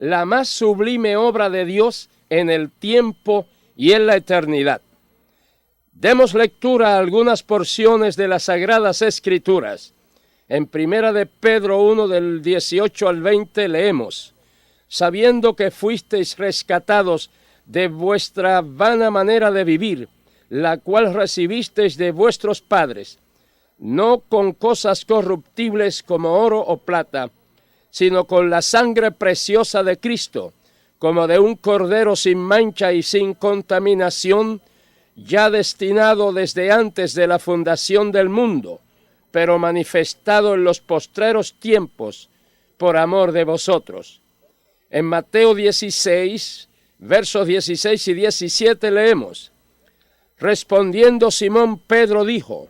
la más sublime obra de Dios en el tiempo y en la eternidad. Demos lectura a algunas porciones de las Sagradas Escrituras. En Primera de Pedro 1, del 18 al 20, leemos: sabiendo que fuisteis rescatados de vuestra vana manera de vivir, la cual recibisteis de vuestros padres, no con cosas corruptibles como oro o plata, sino con la sangre preciosa de Cristo, como de un cordero sin mancha y sin contaminación, ya destinado desde antes de la fundación del mundo, pero manifestado en los postreros tiempos por amor de vosotros. En Mateo 16, versos 16 y 17 leemos: respondiendo Simón Pedro dijo: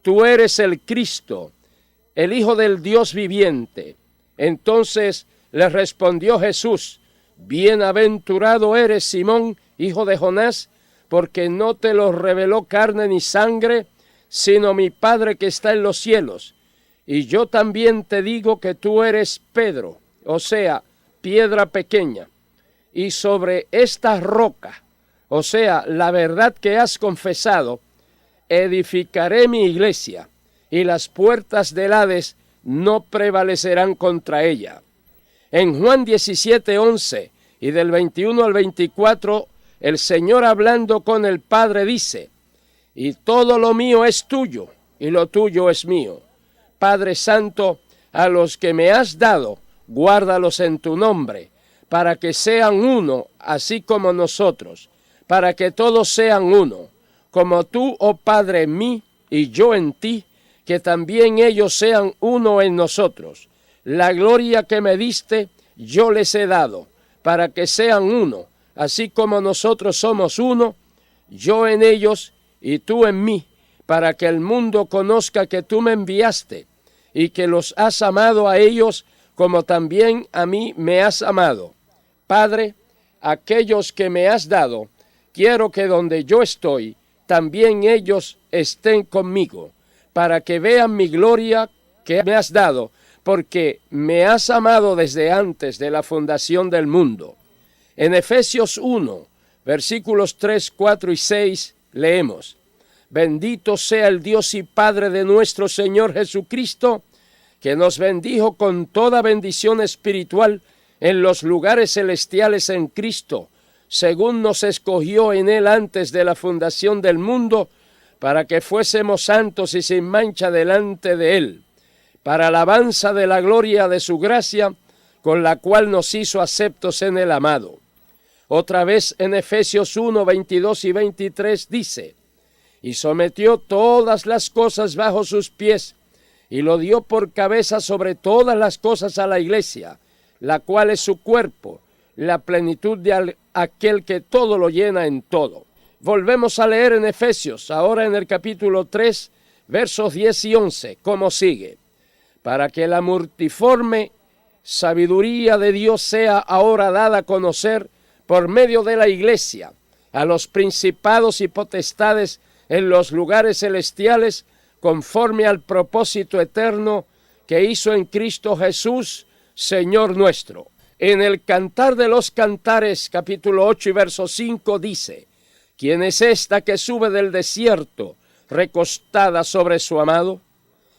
tú eres el Cristo, el Hijo del Dios viviente. Entonces le respondió Jesús: bienaventurado eres, Simón, hijo de Jonás, porque no te lo reveló carne ni sangre, sino mi Padre que está en los cielos. Y yo también te digo que tú eres Pedro, o sea, piedra pequeña, y sobre esta roca, o sea, la verdad que has confesado, edificaré mi iglesia, y las puertas del Hades no prevalecerán contra ella. En Juan 17:11 y del 21 al 24, el Señor hablando con el Padre dice: y todo lo mío es tuyo, y lo tuyo es mío. Padre Santo, a los que me has dado, guárdalos en tu nombre, para que sean uno, así como nosotros, para que todos sean uno, como tú, oh Padre, en mí y yo en ti, que también ellos sean uno en nosotros. La gloria que me diste, yo les he dado, para que sean uno, así como nosotros somos uno, yo en ellos y tú en mí, para que el mundo conozca que tú me enviaste, y que los has amado a ellos como también a mí me has amado. Padre, aquellos que me has dado, quiero que donde yo estoy, también ellos estén conmigo, para que vean mi gloria que me has dado, porque me has amado desde antes de la fundación del mundo. En Efesios 1, versículos 3, 4 y 6, leemos: bendito sea el Dios y Padre de nuestro Señor Jesucristo, que nos bendijo con toda bendición espiritual en los lugares celestiales en Cristo, según nos escogió en Él antes de la fundación del mundo, para que fuésemos santos y sin mancha delante de Él, para alabanza de la gloria de su gracia, con la cual nos hizo aceptos en el amado. Otra vez en Efesios 1, 22 y 23 dice: y sometió todas las cosas bajo sus pies, y lo dio por cabeza sobre todas las cosas a la iglesia, la cual es su cuerpo, la plenitud de aquel que todo lo llena en todo. Volvemos a leer en Efesios, ahora en el capítulo 3, versos 10 y 11, como sigue: para que la multiforme sabiduría de Dios sea ahora dada a conocer por medio de la iglesia a los principados y potestades en los lugares celestiales, conforme al propósito eterno que hizo en Cristo Jesús, Señor nuestro. En el Cantar de los Cantares, capítulo 8 y verso 5, dice: ¿quién es esta que sube del desierto, recostada sobre su amado?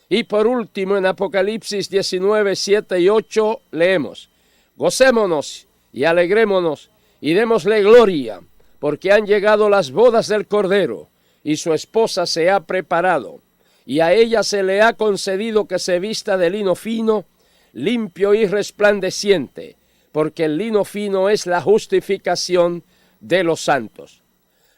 Y por último, en Apocalipsis 19, 7 y 8, leemos: gocémonos y alegrémonos y démosle gloria, porque han llegado las bodas del Cordero, y su esposa se ha preparado, y a ella se le ha concedido que se vista de lino fino, limpio y resplandeciente, porque el lino fino es la justificación de los santos.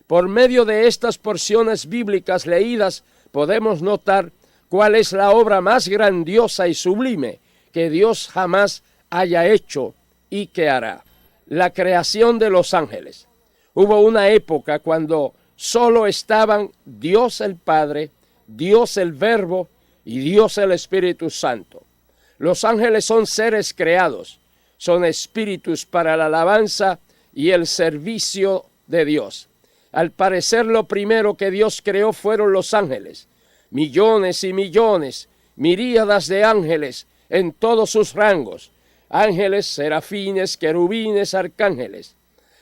Por medio de estas porciones bíblicas leídas, podemos notar cuál es la obra más grandiosa y sublime que Dios jamás haya hecho y que hará: la creación de los ángeles. Hubo una época cuando solo estaban Dios el Padre, Dios el Verbo y Dios el Espíritu Santo. Los ángeles son seres creados, son espíritus para la alabanza y el servicio de Dios. Al parecer, lo primero que Dios creó fueron los ángeles. Millones y millones, miríadas de ángeles en todos sus rangos, ángeles, serafines, querubines, arcángeles.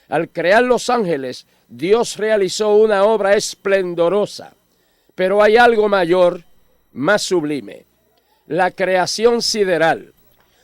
Al crear los ángeles, Dios realizó una obra esplendorosa, pero hay algo mayor, más sublime: la creación sideral.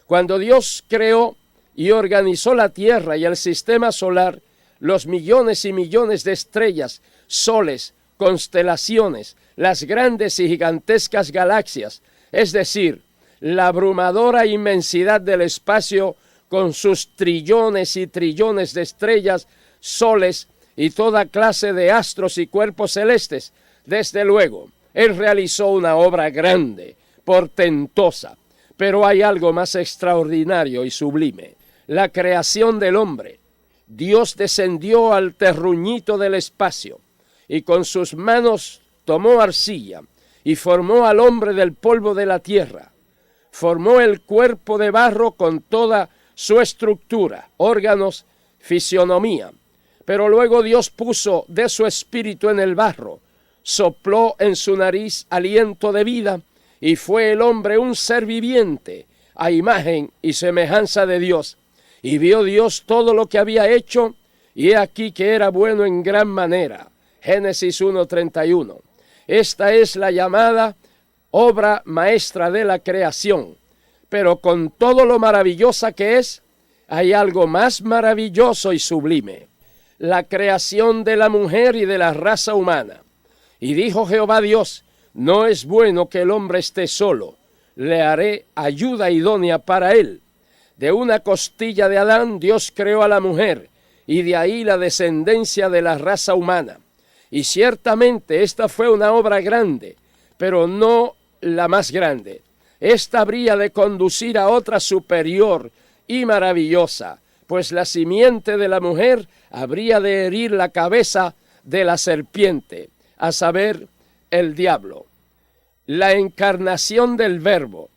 Cuando Dios creó y organizó la Tierra y el sistema solar, los millones y millones de estrellas, soles, constelaciones, las grandes y gigantescas galaxias, es decir, la abrumadora inmensidad del espacio con sus trillones y trillones de estrellas, soles y toda clase de astros y cuerpos celestes. Desde luego, Él realizó una obra grande, portentosa, pero hay algo más extraordinario y sublime: la creación del hombre. Dios descendió al terruñito del espacio y con sus manos tomó arcilla y formó al hombre del polvo de la tierra. Formó el cuerpo de barro con toda su estructura, órganos, fisionomía. Pero luego Dios puso de su espíritu en el barro, sopló en su nariz aliento de vida, y fue el hombre un ser viviente, a imagen y semejanza de Dios. Y vio Dios todo lo que había hecho, y he aquí que era bueno en gran manera. Génesis 1:31. Esta es la llamada obra maestra de la creación. Pero con todo lo maravillosa que es, hay algo más maravilloso y sublime: la creación de la mujer y de la raza humana. Y dijo Jehová Dios: no es bueno que el hombre esté solo, le haré ayuda idónea para él. De una costilla de Adán Dios creó a la mujer, y de ahí la descendencia de la raza humana. Y ciertamente esta fue una obra grande, pero no la más grande. Esta habría de conducir a otra superior y maravillosa, pues la simiente de la mujer habría de herir la cabeza de la serpiente, a saber, el diablo. La encarnación del Verbo.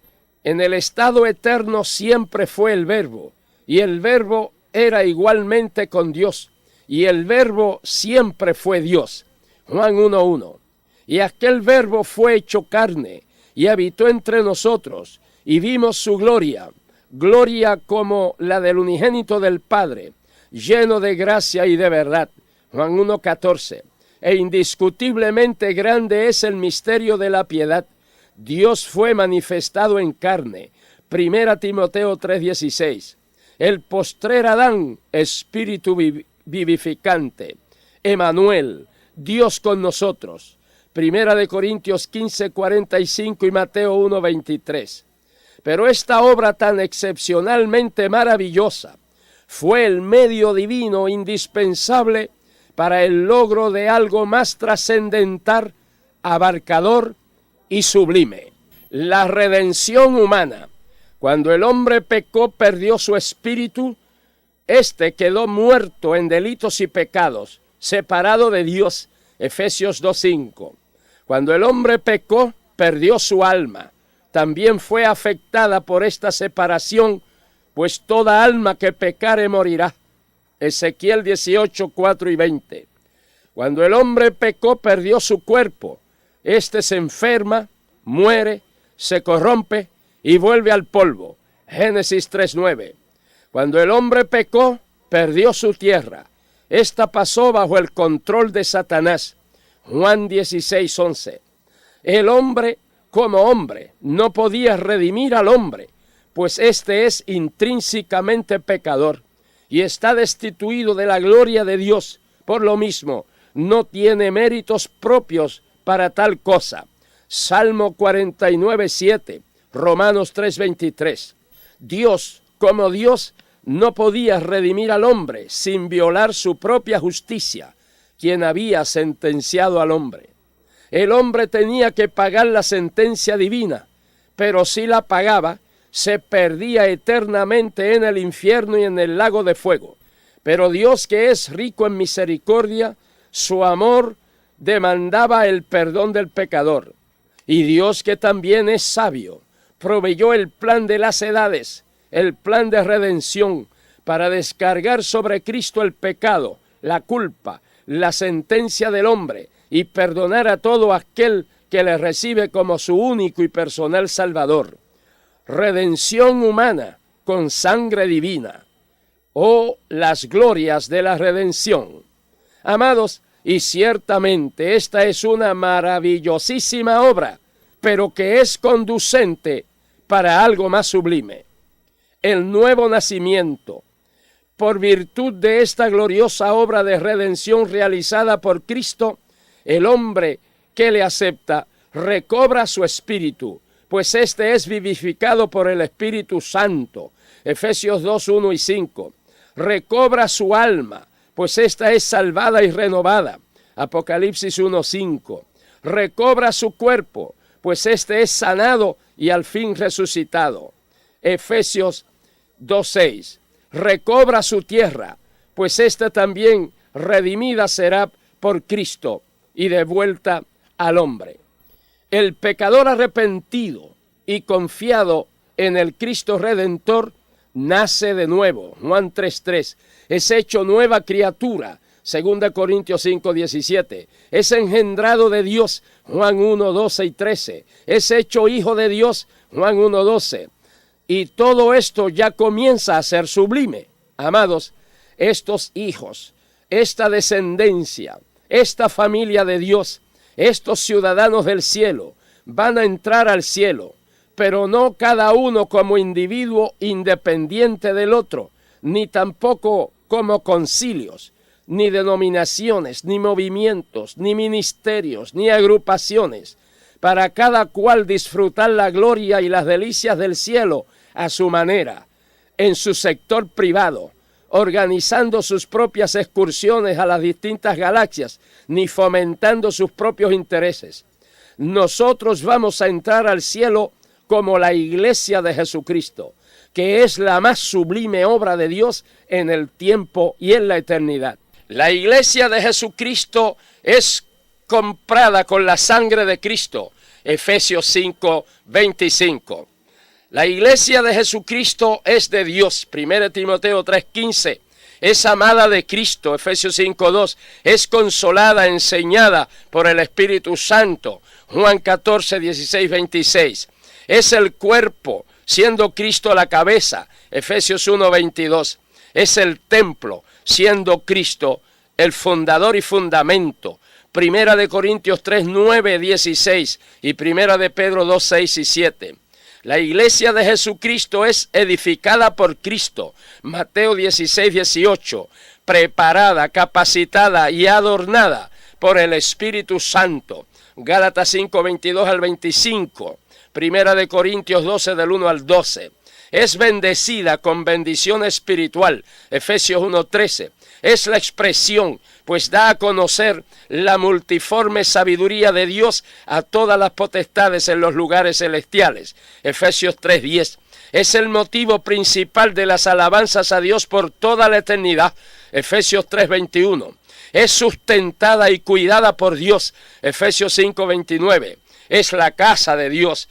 En el estado eterno siempre fue el Verbo, y el Verbo era igualmente con Dios, y el Verbo siempre fue Dios. Juan 1:1. Y aquel Verbo fue hecho carne, y habitó entre nosotros, y vimos su gloria, gloria como la del unigénito del Padre, lleno de gracia y de verdad. Juan 1:14. E indiscutiblemente grande es el misterio de la piedad. Dios fue manifestado en carne. 1 Timoteo 3:16. El postrer Adán, espíritu vivificante. Emmanuel, Dios con nosotros. 1 Corintios 15:45 y Mateo 1:23. Pero esta obra tan excepcionalmente maravillosa fue el medio divino indispensable para el logro de algo más trascendental, abarcador y sublime: la redención humana. Cuando el hombre pecó, perdió su espíritu. Este quedó muerto en delitos y pecados, separado de Dios. Efesios 2:5. Cuando el hombre pecó, perdió su alma. También fue afectada por esta separación, pues toda alma que pecare morirá. Ezequiel 18:4 y 20. Cuando el hombre pecó, perdió su cuerpo. Este se enferma, muere, se corrompe y vuelve al polvo. Génesis 3:9. Cuando el hombre pecó, perdió su tierra. Esta pasó bajo el control de Satanás. Juan 16:11. El hombre, como hombre, no podía redimir al hombre, pues éste es intrínsecamente pecador y está destituido de la gloria de Dios. Por lo mismo, no tiene méritos propios para tal cosa. Salmo 49:7, Romanos 3:23. Dios, como Dios, no podía redimir al hombre sin violar su propia justicia, quien había sentenciado al hombre. El hombre tenía que pagar la sentencia divina, pero si la pagaba, se perdía eternamente en el infierno y en el lago de fuego. Pero Dios, que es rico en misericordia, su amor demandaba el perdón del pecador. Y Dios, que también es sabio, proveyó el plan de las edades, el plan de redención, para descargar sobre Cristo el pecado, la culpa, la sentencia del hombre, y perdonar a todo aquel que le recibe como su único y personal Salvador. Redención humana con sangre divina. Oh, las glorias de la redención. Amados, y ciertamente esta es una maravillosísima obra, pero que es conducente para algo más sublime. El nuevo nacimiento. Por virtud de esta gloriosa obra de redención realizada por Cristo, el hombre que le acepta recobra su espíritu, pues éste es vivificado por el Espíritu Santo. Efesios 2, 1 y 5. Recobra su alma, pues ésta es salvada y renovada. Apocalipsis 1, 5. Recobra su cuerpo, pues éste es sanado y al fin resucitado. Efesios 2, 6. Recobra su tierra, pues ésta también redimida será por Cristo y devuelta al hombre. El pecador arrepentido y confiado en el Cristo Redentor nace de nuevo. Juan 3:3. Es hecho nueva criatura. 2 Corintios 5:17. Es engendrado de Dios. Juan 1:12 y 13. Es hecho hijo de Dios. Juan 1:12. Y todo esto ya comienza a ser sublime. Amados, estos hijos, esta descendencia, esta familia de Dios, estos ciudadanos del cielo, van a entrar al cielo, pero no cada uno como individuo independiente del otro, ni tampoco como concilios, ni denominaciones, ni movimientos, ni ministerios, ni agrupaciones, para cada cual disfrutar la gloria y las delicias del cielo a su manera, en su sector privado, organizando sus propias excursiones a las distintas galaxias, ni fomentando sus propios intereses. Nosotros vamos a entrar al cielo como la iglesia de Jesucristo, que es la más sublime obra de Dios en el tiempo y en la eternidad. La iglesia de Jesucristo es comprada con la sangre de Cristo. Efesios 5:25. La iglesia de Jesucristo es de Dios. 1 Timoteo 3:15. Es amada de Cristo. Efesios 5:2. Es consolada, enseñada por el Espíritu Santo. Juan 14:16-26. Es el cuerpo, siendo Cristo la cabeza. Efesios 1:22. Es el templo, siendo Cristo el fundador y fundamento. 1 Corintios 3:9-16 y 1 Pedro 2:6 y 7. La iglesia de Jesucristo es edificada por Cristo. Mateo 16:18. Preparada, capacitada y adornada por el Espíritu Santo. Gálatas 5:22-25. 1 Corintios 12 del 1 al 12. Es bendecida con bendición espiritual. Efesios 1:13. Es la expresión, pues da a conocer la multiforme sabiduría de Dios a todas las potestades en los lugares celestiales. Efesios 3:10. Es el motivo principal de las alabanzas a Dios por toda la eternidad. Efesios 3:21. Es sustentada y cuidada por Dios. Efesios 5:29. Es la casa de Dios.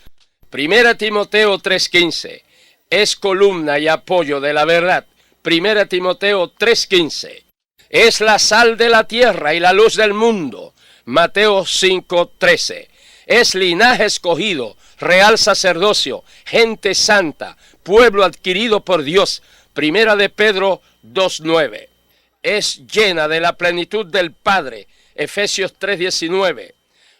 1 Timoteo 3:15. Es columna y apoyo de la verdad. 1 Timoteo 3:15. Es la sal de la tierra y la luz del mundo. Mateo 5:13. Es linaje escogido, real sacerdocio, gente santa, pueblo adquirido por Dios. 1 de Pedro 2:9. Es llena de la plenitud del Padre. Efesios 3:19.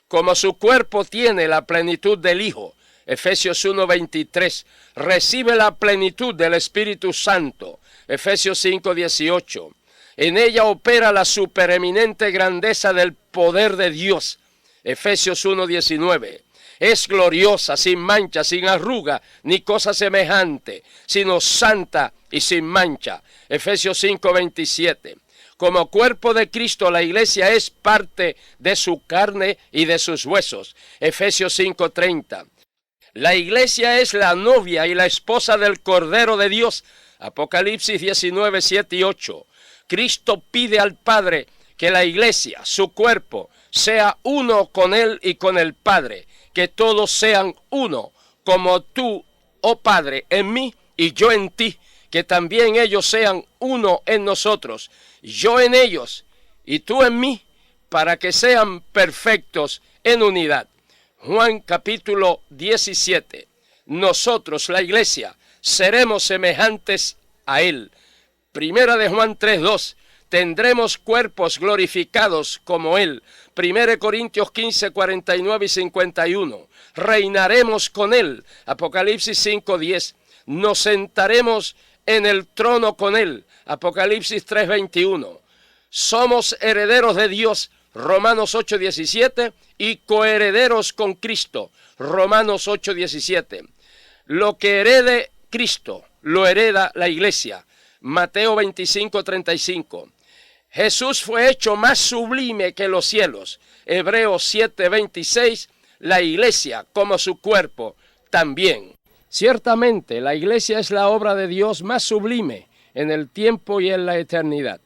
Como su cuerpo tiene la plenitud del Hijo. Efesios 1:23. Recibe la plenitud del Espíritu Santo. Efesios 5:18. En ella opera la supereminente grandeza del poder de Dios. Efesios 1:19. Es gloriosa, sin mancha, sin arruga, ni cosa semejante, sino santa y sin mancha. Efesios 5:27. Como cuerpo de Cristo, la iglesia es parte de su carne y de sus huesos. Efesios 5:30. La iglesia es la novia y la esposa del Cordero de Dios. Apocalipsis 19:7 y 8. Cristo pide al Padre que la iglesia, su cuerpo, sea uno con Él y con el Padre, que todos sean uno, como tú, oh Padre, en mí y yo en ti, que también ellos sean uno en nosotros, yo en ellos y tú en mí, para que sean perfectos en unidad. Juan capítulo 17. Nosotros, la iglesia, seremos semejantes a Él. Primera de Juan 3:2, tendremos cuerpos glorificados como Él. 1 Corintios 15, 49 y 51, reinaremos con Él. Apocalipsis 5:10, nos sentaremos en el trono con Él. Apocalipsis 3:21, somos herederos de Dios. Romanos 8:17 y coherederos con Cristo. Romanos 8:17. Lo que herede Cristo, lo hereda la iglesia. Mateo 25:35. Jesús fue hecho más sublime que los cielos. Hebreos 7:26. La iglesia, como su cuerpo, también. Ciertamente, la iglesia es la obra de Dios más sublime en el tiempo y en la eternidad.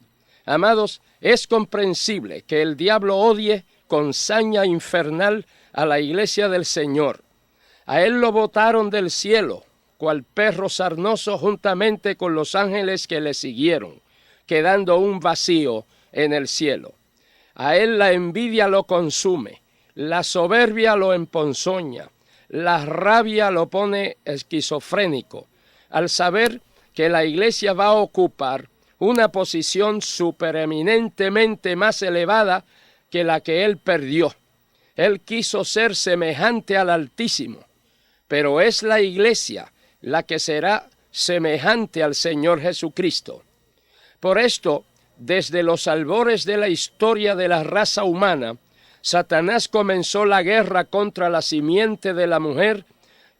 Amados, es comprensible que el diablo odie con saña infernal a la iglesia del Señor. A él lo botaron del cielo, cual perro sarnoso, juntamente con los ángeles que le siguieron, quedando un vacío en el cielo. A él la envidia lo consume, la soberbia lo emponzoña, la rabia lo pone esquizofrénico, al saber que la iglesia va a ocupar una posición supereminentemente más elevada que la que él perdió. Él quiso ser semejante al Altísimo, pero es la iglesia la que será semejante al Señor Jesucristo. Por esto, desde los albores de la historia de la raza humana, Satanás comenzó la guerra contra la simiente de la mujer,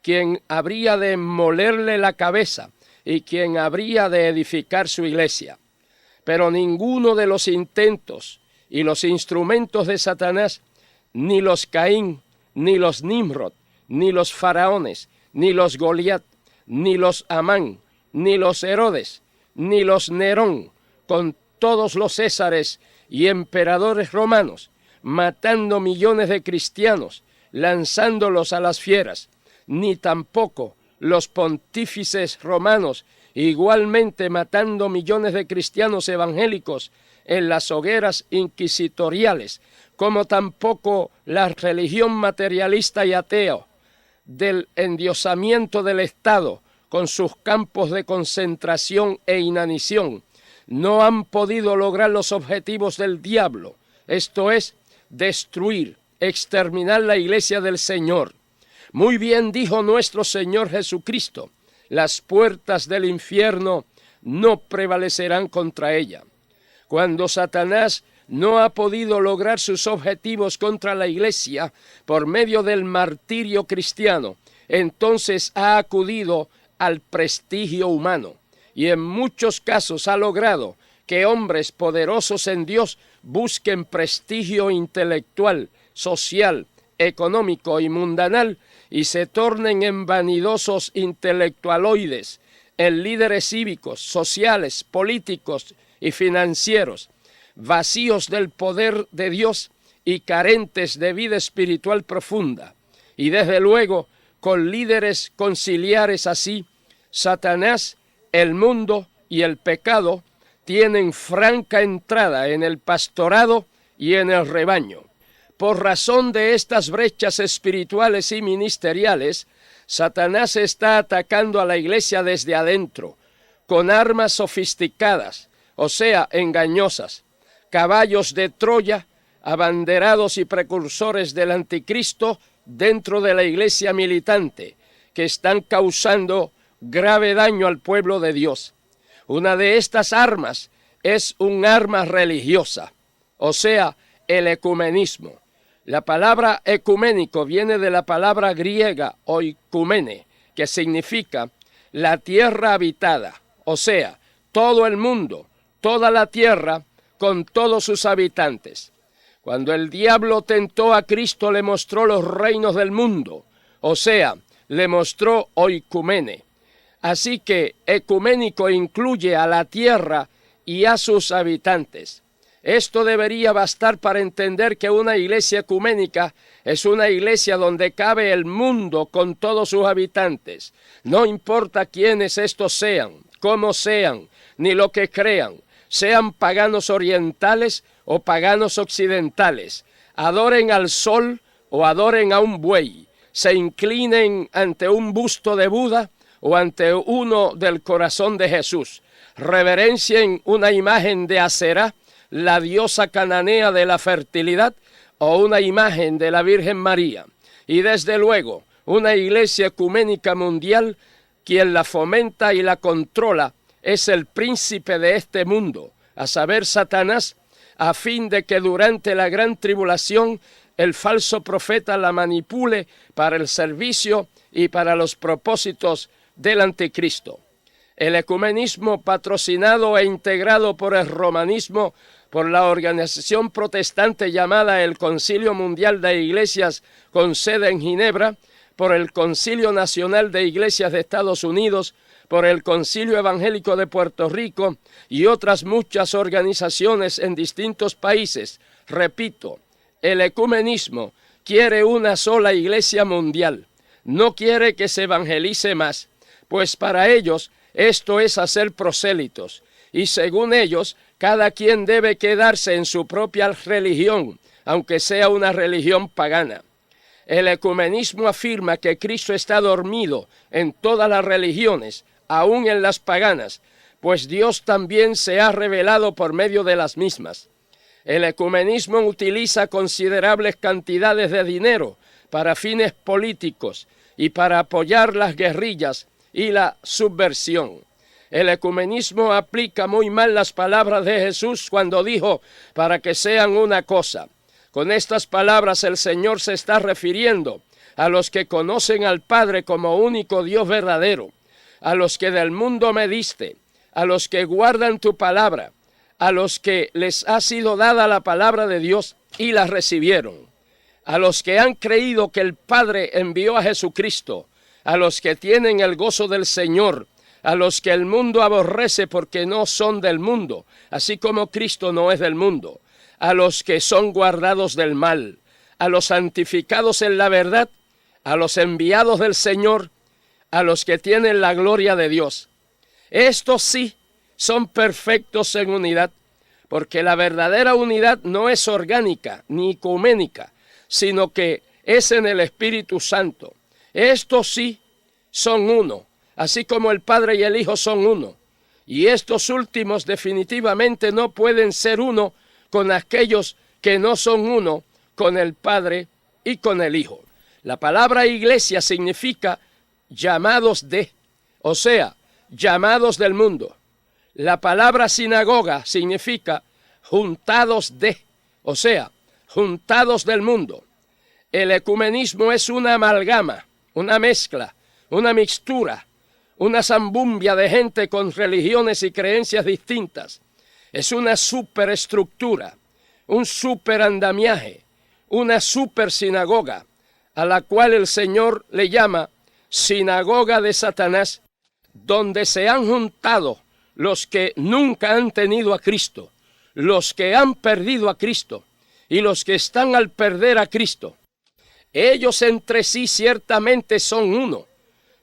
quien habría de molerle la cabeza y quien habría de edificar su iglesia. Pero ninguno de los intentos y los instrumentos de Satanás, ni los Caín, ni los Nimrod, ni los faraones, ni los Goliat, ni los Amán, ni los Herodes, ni los Nerón, con todos los Césares y emperadores romanos, matando millones de cristianos, lanzándolos a las fieras, ni tampoco los pontífices romanos, igualmente matando millones de cristianos evangélicos en las hogueras inquisitoriales, como tampoco la religión materialista y ateo del endiosamiento del Estado con sus campos de concentración e inanición, no han podido lograr los objetivos del diablo, esto es, destruir, exterminar la iglesia del Señor. Muy bien dijo nuestro Señor Jesucristo, las puertas del infierno no prevalecerán contra ella. Cuando Satanás no ha podido lograr sus objetivos contra la iglesia por medio del martirio cristiano, entonces ha acudido al prestigio humano y en muchos casos ha logrado que hombres poderosos en Dios busquen prestigio intelectual, social, económico y mundanal y se tornen en vanidosos intelectualoides, en líderes cívicos, sociales, políticos y financieros, vacíos del poder de Dios y carentes de vida espiritual profunda. Y desde luego, con líderes conciliares así, Satanás, el mundo y el pecado tienen franca entrada en el pastorado y en el rebaño. Por razón de estas brechas espirituales y ministeriales, Satanás está atacando a la iglesia desde adentro, con armas sofisticadas, o sea, engañosas, caballos de Troya, abanderados y precursores del anticristo dentro de la iglesia militante, que están causando grave daño al pueblo de Dios. Una de estas armas es un arma religiosa, o sea, el ecumenismo. La palabra ecuménico viene de la palabra griega oikumene, que significa la tierra habitada, o sea, todo el mundo, toda la tierra con todos sus habitantes. Cuando el diablo tentó a Cristo, le mostró los reinos del mundo, o sea, le mostró oikumene. Así que ecuménico incluye a la tierra y a sus habitantes. Esto debería bastar para entender que una iglesia ecuménica es una iglesia donde cabe el mundo con todos sus habitantes. No importa quiénes estos sean, cómo sean, ni lo que crean, sean paganos orientales o paganos occidentales, adoren al sol o adoren a un buey, se inclinen ante un busto de Buda o ante uno del corazón de Jesús, reverencien una imagen de Aserá, la diosa cananea de la fertilidad, o una imagen de la Virgen María. Y desde luego, una iglesia ecuménica mundial, quien la fomenta y la controla, es el príncipe de este mundo, a saber, Satanás, a fin de que durante la gran tribulación el falso profeta la manipule para el servicio y para los propósitos del anticristo. El ecumenismo, patrocinado e integrado por el romanismo, por la organización protestante llamada el Concilio Mundial de Iglesias con sede en Ginebra, por el Concilio Nacional de Iglesias de Estados Unidos, por el Concilio Evangélico de Puerto Rico y otras muchas organizaciones en distintos países. Repito, el ecumenismo quiere una sola iglesia mundial, no quiere que se evangelice más, pues para ellos esto es hacer prosélitos, y según ellos, cada quien debe quedarse en su propia religión, aunque sea una religión pagana. El ecumenismo afirma que Cristo está dormido en todas las religiones, aun en las paganas, pues Dios también se ha revelado por medio de las mismas. El ecumenismo utiliza considerables cantidades de dinero para fines políticos y para apoyar las guerrillas y la subversión. El ecumenismo aplica muy mal las palabras de Jesús cuando dijo, para que sean una cosa. Con estas palabras el Señor se está refiriendo a los que conocen al Padre como único Dios verdadero, a los que del mundo me diste, a los que guardan tu palabra, a los que les ha sido dada la palabra de Dios y la recibieron, a los que han creído que el Padre envió a Jesucristo, a los que tienen el gozo del Señor, a los que el mundo aborrece porque no son del mundo, así como Cristo no es del mundo, a los que son guardados del mal, a los santificados en la verdad, a los enviados del Señor, a los que tienen la gloria de Dios. Estos sí son perfectos en unidad, porque la verdadera unidad no es orgánica ni ecuménica, sino que es en el Espíritu Santo. Estos sí son uno, así como el Padre y el Hijo son uno. Y estos últimos definitivamente no pueden ser uno con aquellos que no son uno con el Padre y con el Hijo. La palabra iglesia significa llamados de, o sea, llamados del mundo. La palabra sinagoga significa juntados de, o sea, juntados del mundo. El ecumenismo es una amalgama, una mezcla, una mixtura, una zambumbia de gente con religiones y creencias distintas. Es una superestructura, un superandamiaje, una supersinagoga, a la cual el Señor le llama sinagoga de Satanás, donde se han juntado los que nunca han tenido a Cristo, los que han perdido a Cristo y los que están al perder a Cristo. Ellos entre sí ciertamente son uno,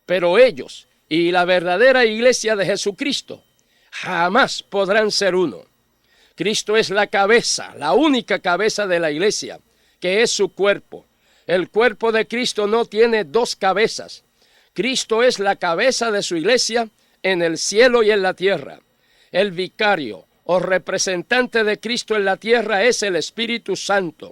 pero ellos y la verdadera iglesia de Jesucristo jamás podrán ser uno. Cristo es la cabeza, la única cabeza de la iglesia, que es su cuerpo. El cuerpo de Cristo no tiene dos cabezas. Cristo es la cabeza de su iglesia en el cielo y en la tierra. El vicario o representante de Cristo en la tierra es el Espíritu Santo.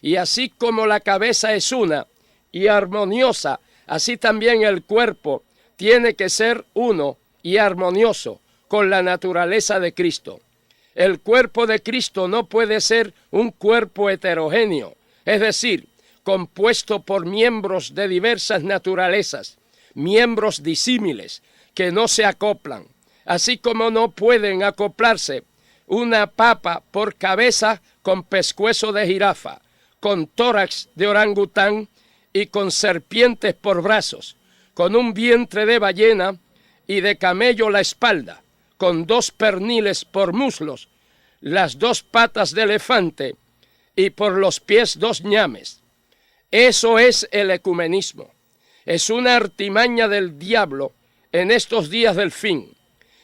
Y así como la cabeza es una y armoniosa, así también el cuerpo tiene que ser uno y armonioso con la naturaleza de Cristo. El cuerpo de Cristo no puede ser un cuerpo heterogéneo, es decir, compuesto por miembros de diversas naturalezas, miembros disímiles que no se acoplan, así como no pueden acoplarse una papa por cabeza con pescuezo de jirafa, con tórax de orangután y con serpientes por brazos, con un vientre de ballena y de camello la espalda, con dos perniles por muslos, las dos patas de elefante y por los pies dos ñames. Eso es el ecumenismo. Es una artimaña del diablo en estos días del fin.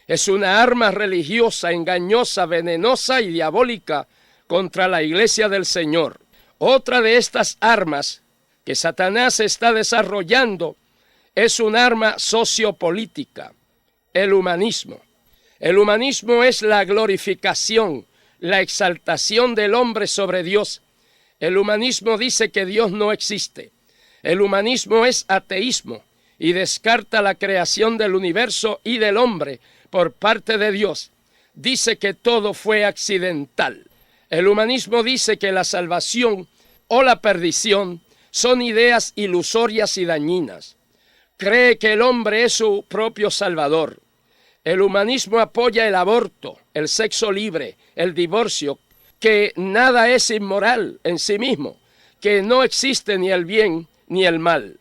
Es una arma religiosa, engañosa, venenosa y diabólica contra la iglesia del Señor. Otra de estas armas que Satanás está desarrollando es un arma sociopolítica, el humanismo. El humanismo es la glorificación, la exaltación del hombre sobre Dios. El humanismo dice que Dios no existe. El humanismo es ateísmo y descarta la creación del universo y del hombre por parte de Dios. Dice que todo fue accidental. El humanismo dice que la salvación o la perdición son ideas ilusorias y dañinas. Cree que el hombre es su propio salvador. El humanismo apoya el aborto, el sexo libre, el divorcio, que nada es inmoral en sí mismo, que no existe ni el bien ni el mal.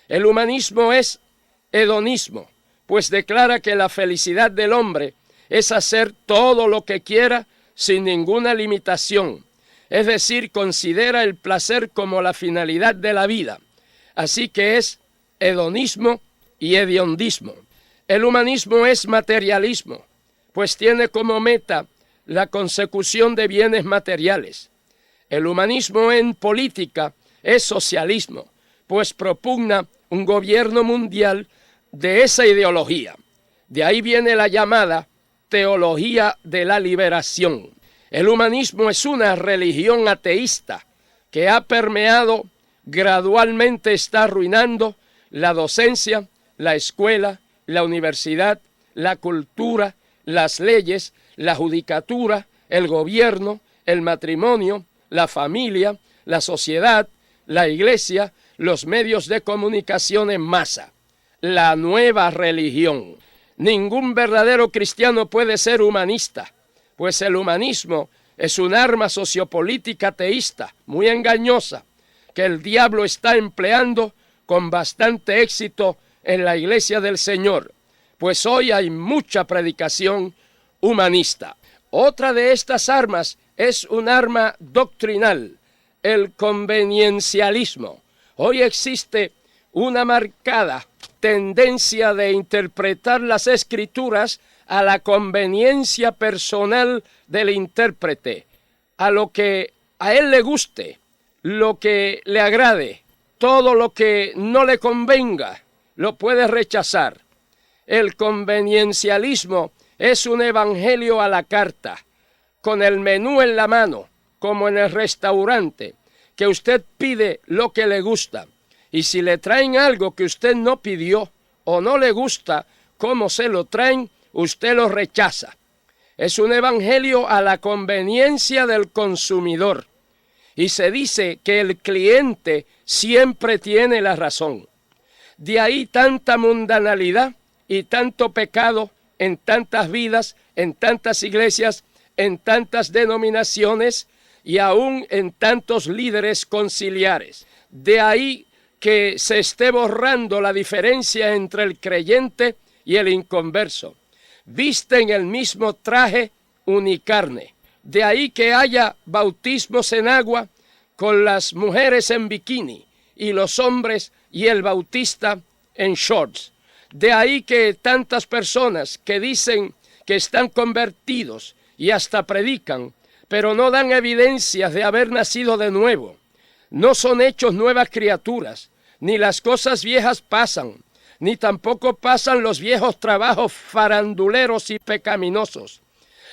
El humanismo es hedonismo, pues declara que la felicidad del hombre es hacer todo lo que quiera sin ninguna limitación, es decir, considera el placer como la finalidad de la vida. Así que es hedonismo y hediondismo. El humanismo es materialismo, pues tiene como meta la consecución de bienes materiales. El humanismo en política es socialismo, pues propugna un gobierno mundial de esa ideología. De ahí viene la llamada teología de la liberación. El humanismo es una religión ateísta que ha permeado, gradualmente está arruinando la docencia, la escuela, la universidad, la cultura, las leyes, la judicatura, el gobierno, el matrimonio, la familia, la sociedad, la iglesia, los medios de comunicación en masa. La nueva religión. Ningún verdadero cristiano puede ser humanista, pues el humanismo es un arma sociopolítica ateísta, muy engañosa, que el diablo está empleando con bastante éxito en la iglesia del Señor, pues hoy hay mucha predicación humanista. Otra de estas armas es un arma doctrinal, el conveniencialismo. Hoy existe una marcada tendencia de interpretar las Escrituras a la conveniencia personal del intérprete, a lo que a él le guste, lo que le agrade. Todo lo que no le convenga lo puede rechazar. El conveniencialismo es un evangelio a la carta, con el menú en la mano, como en el restaurante, que usted pide lo que le gusta. Y si le traen algo que usted no pidió o no le gusta cómo se lo traen, usted lo rechaza. Es un evangelio a la conveniencia del consumidor. Y se dice que el cliente siempre tiene la razón. De ahí tanta mundanalidad y tanto pecado en tantas vidas, en tantas iglesias, en tantas denominaciones y aún en tantos líderes conciliares. De ahí que se esté borrando la diferencia entre el creyente y el inconverso. Visten el mismo traje unicarne. De ahí que haya bautismos en agua con las mujeres en bikini y los hombres y el bautista en shorts. De ahí que tantas personas que dicen que están convertidos y hasta predican, pero no dan evidencias de haber nacido de nuevo. No son hechos nuevas criaturas, ni las cosas viejas pasan, ni tampoco pasan los viejos trabajos faranduleros y pecaminosos.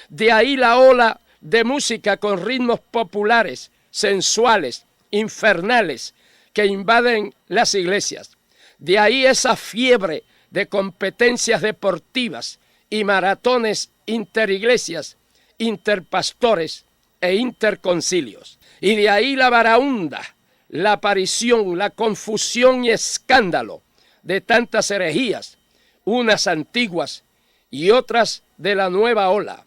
De ahí la ola de música con ritmos populares, sensuales, infernales, que invaden las iglesias. De ahí esa fiebre de competencias deportivas y maratones interiglesias, interpastores e interconcilios. Y de ahí la baraúnda, la aparición, la confusión y escándalo de tantas herejías, unas antiguas y otras de la nueva ola.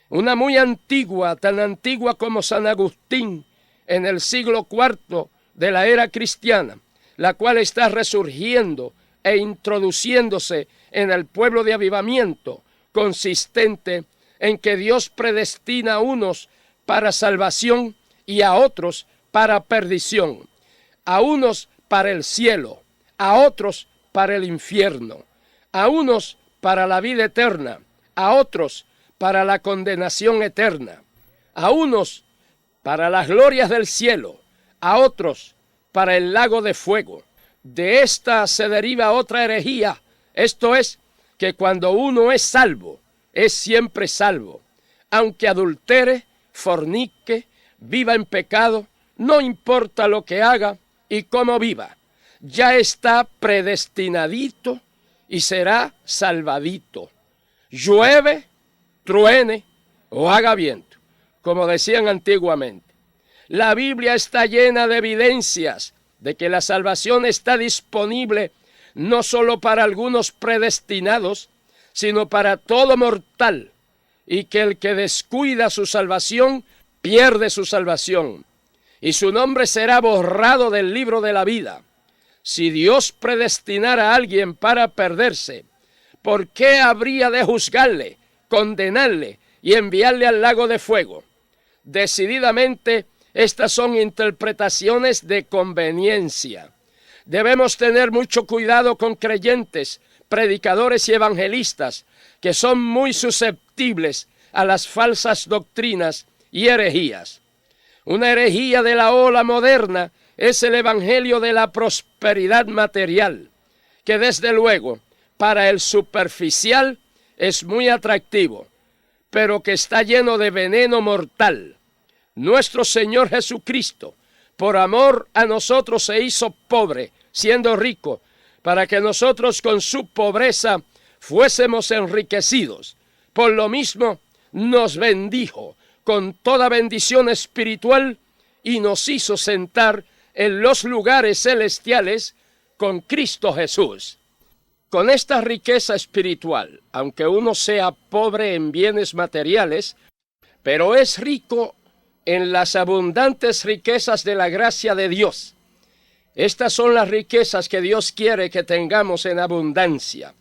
Una muy antigua, tan antigua como San Agustín en el siglo IV de la era cristiana, la cual está resurgiendo e introduciéndose en el pueblo de avivamiento, consistente en que Dios predestina a unos para salvación y a otros para perdición, a unos para el cielo, a otros para el infierno, a unos para la vida eterna, a otros para la condenación eterna, a unos para las glorias del cielo, a otros para el lago de fuego. De esta se deriva otra herejía, esto es, que cuando uno es salvo, es siempre salvo. Aunque adultere, fornique, viva en pecado, no importa lo que haga y cómo viva, ya está predestinadito y será salvadito. Llueve, truene o haga viento, como decían antiguamente. La Biblia está llena de evidencias de que la salvación está disponible no solo para algunos predestinados, sino para todo mortal, y que el que descuida su salvación pierde su salvación, y su nombre será borrado del libro de la vida. Si Dios predestinara a alguien para perderse, ¿por qué habría de juzgarle, condenarle y enviarle al lago de fuego? Decididamente, estas son interpretaciones de conveniencia. Debemos tener mucho cuidado con creyentes, predicadores y evangelistas que son muy susceptibles a las falsas doctrinas y herejías. Una herejía de la ola moderna es el evangelio de la prosperidad material, que desde luego para el superficial es muy atractivo, pero que está lleno de veneno mortal. Nuestro Señor Jesucristo, por amor a nosotros, se hizo pobre, siendo rico, para que nosotros con su pobreza fuésemos enriquecidos. Por lo mismo, nos bendijo con toda bendición espiritual y nos hizo sentar en los lugares celestiales con Cristo Jesús. Con esta riqueza espiritual, aunque uno sea pobre en bienes materiales, pero es rico en las abundantes riquezas de la gracia de Dios. Estas son las riquezas que Dios quiere que tengamos en abundancia.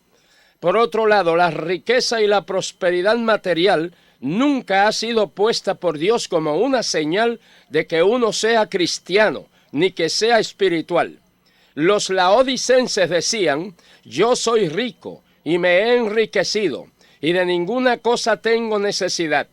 Por otro lado, la riqueza y la prosperidad material nunca ha sido puesta por Dios como una señal de que uno sea cristiano, ni que sea espiritual. Los laodicenses decían: yo soy rico y me he enriquecido, y de ninguna cosa tengo necesidad.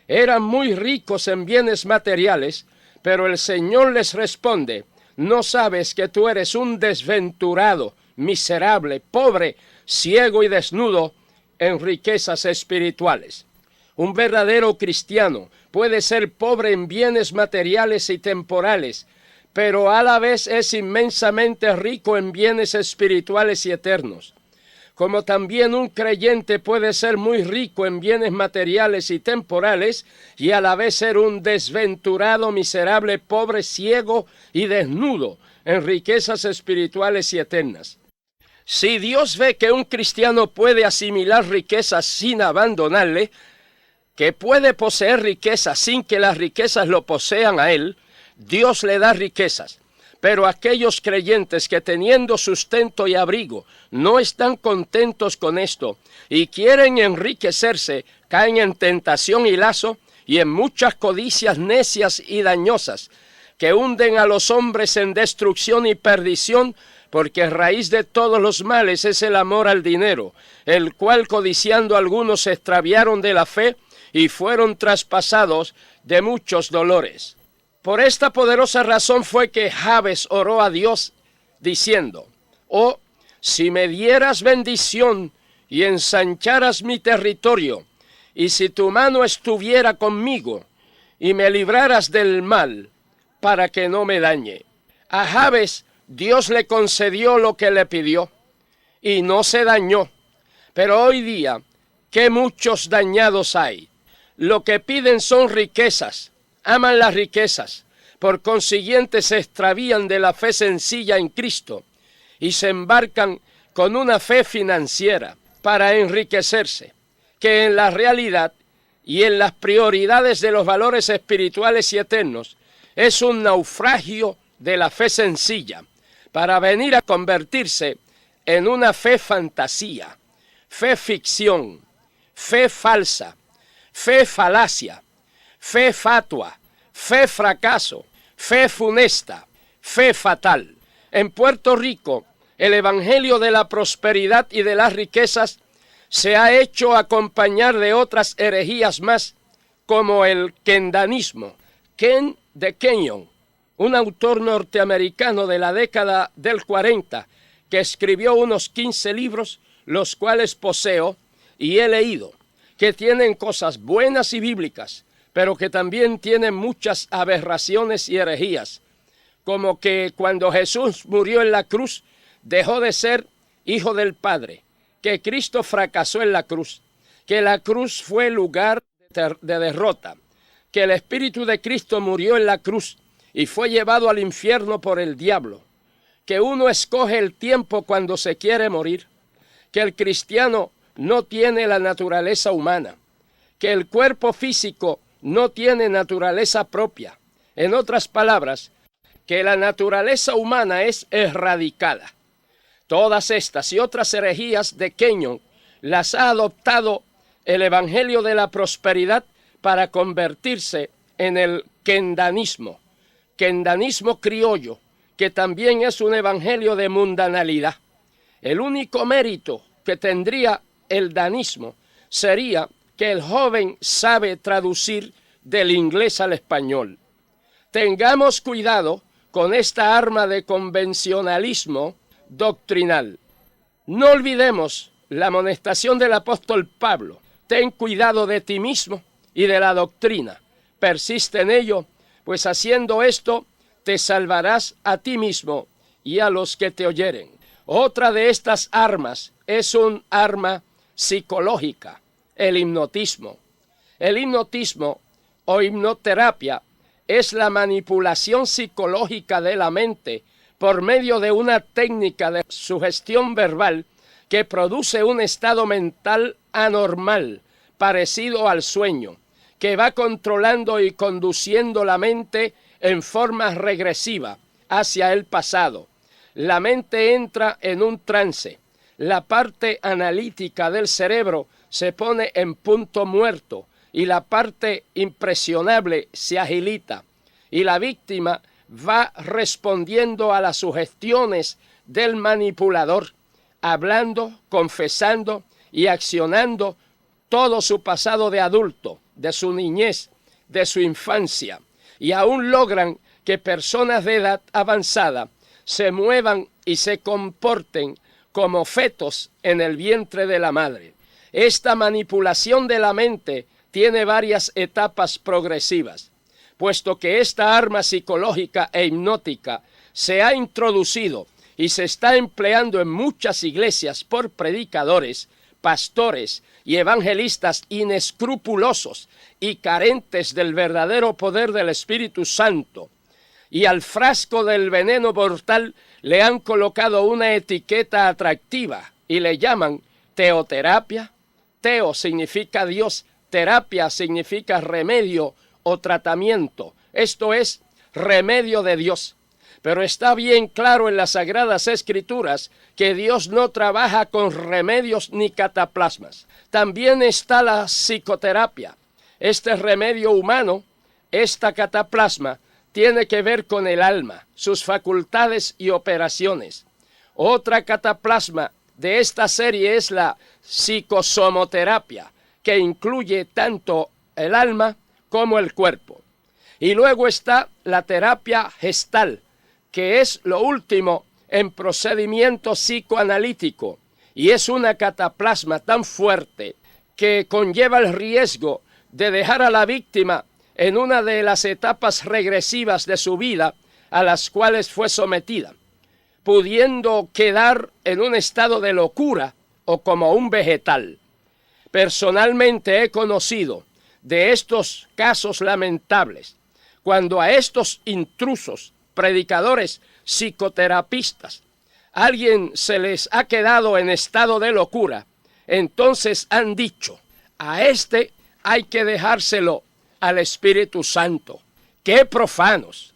Eran muy ricos en bienes materiales, pero el Señor les responde: ¿no sabes que tú eres un desventurado, miserable, pobre, ciego y desnudo en riquezas espirituales? Un verdadero cristiano puede ser pobre en bienes materiales y temporales, pero a la vez es inmensamente rico en bienes espirituales y eternos. Como también un creyente puede ser muy rico en bienes materiales y temporales y a la vez ser un desventurado, miserable, pobre, ciego y desnudo en riquezas espirituales y eternas. Si Dios ve que un cristiano puede asimilar riquezas sin abandonarle, que puede poseer riquezas sin que las riquezas lo posean a él, Dios le da riquezas. Pero aquellos creyentes que teniendo sustento y abrigo no están contentos con esto y quieren enriquecerse, caen en tentación y lazo y en muchas codicias necias y dañosas que hunden a los hombres en destrucción y perdición, porque raíz de todos los males es el amor al dinero, el cual codiciando algunos se extraviaron de la fe y fueron traspasados de muchos dolores. Por esta poderosa razón fue que Jabes oró a Dios diciendo: oh, si me dieras bendición y ensancharas mi territorio, y si tu mano estuviera conmigo y me libraras del mal, para que no me dañe. A Jabes Dios le concedió lo que le pidió y no se dañó. Pero hoy día, ¿qué muchos dañados hay? Lo que piden son riquezas, aman las riquezas, por consiguiente se extravían de la fe sencilla en Cristo y se embarcan con una fe financiera para enriquecerse, que en la realidad y en las prioridades de los valores espirituales y eternos es un naufragio de la fe sencilla, para venir a convertirse en una fe fantasía, fe ficción, fe falsa, fe falacia, fe fatua, fe fracaso, fe funesta, fe fatal. En Puerto Rico, el evangelio de la prosperidad y de las riquezas se ha hecho acompañar de otras herejías más, como el kendanismo, Ken de Kenyon, un autor norteamericano de la década del 40, que escribió unos 15 libros, los cuales poseo y he leído, que tienen cosas buenas y bíblicas, pero que también tienen muchas aberraciones y herejías, como que cuando Jesús murió en la cruz, dejó de ser hijo del Padre, que Cristo fracasó en la cruz, que la cruz fue lugar de derrota, que el Espíritu de Cristo murió en la cruz y fue llevado al infierno por el diablo, que uno escoge el tiempo cuando se quiere morir, que el cristiano no tiene la naturaleza humana, que el cuerpo físico no tiene naturaleza propia. En otras palabras, que la naturaleza humana es erradicada. Todas estas y otras herejías de Kenyon las ha adoptado el Evangelio de la Prosperidad para convertirse en el kendanismo criollo, que también es un evangelio de mundanalidad. El único mérito que tendría el danismo sería que el joven sabe traducir del inglés al español. Tengamos cuidado con esta arma de convencionalismo doctrinal. No olvidemos la amonestación del apóstol Pablo: ten cuidado de ti mismo y de la doctrina, persiste en ello, pues haciendo esto te salvarás a ti mismo y a los que te oyeren. Otra de estas armas es un arma psicológica, el hipnotismo. El hipnotismo o hipnoterapia es la manipulación psicológica de la mente por medio de una técnica de sugestión verbal que produce un estado mental anormal, parecido al sueño, que va controlando y conduciendo la mente en forma regresiva hacia el pasado. La mente entra en un trance. La parte analítica del cerebro se pone en punto muerto y la parte impresionable se agilita. Y la víctima va respondiendo a las sugestiones del manipulador, hablando, confesando y accionando todo su pasado de adulto, de su niñez, de su infancia, y aún logran que personas de edad avanzada se muevan y se comporten como fetos en el vientre de la madre. Esta manipulación de la mente tiene varias etapas progresivas, puesto que esta arma psicológica e hipnótica se ha introducido y se está empleando en muchas iglesias por predicadores, pastores y evangelistas inescrupulosos y carentes del verdadero poder del Espíritu Santo. Y al frasco del veneno mortal le han colocado una etiqueta atractiva y le llaman teoterapia. Teo significa Dios, terapia significa remedio o tratamiento. Esto es remedio de Dios. Pero está bien claro en las Sagradas Escrituras que Dios no trabaja con remedios ni cataplasmas. También está la psicoterapia. Este remedio humano, esta cataplasma, tiene que ver con el alma, sus facultades y operaciones. Otra cataplasma de esta serie es la psicosomoterapia, que incluye tanto el alma como el cuerpo. Y luego está la terapia gestal, que es lo último en procedimiento psicoanalítico, y es una cataplasma tan fuerte que conlleva el riesgo de dejar a la víctima en una de las etapas regresivas de su vida a las cuales fue sometida, pudiendo quedar en un estado de locura o como un vegetal. Personalmente he conocido de estos casos lamentables, cuando a estos intrusos, predicadores, psicoterapistas, alguien se les ha quedado en estado de locura, entonces han dicho: a este hay que dejárselo al Espíritu Santo. ¡Qué profanos!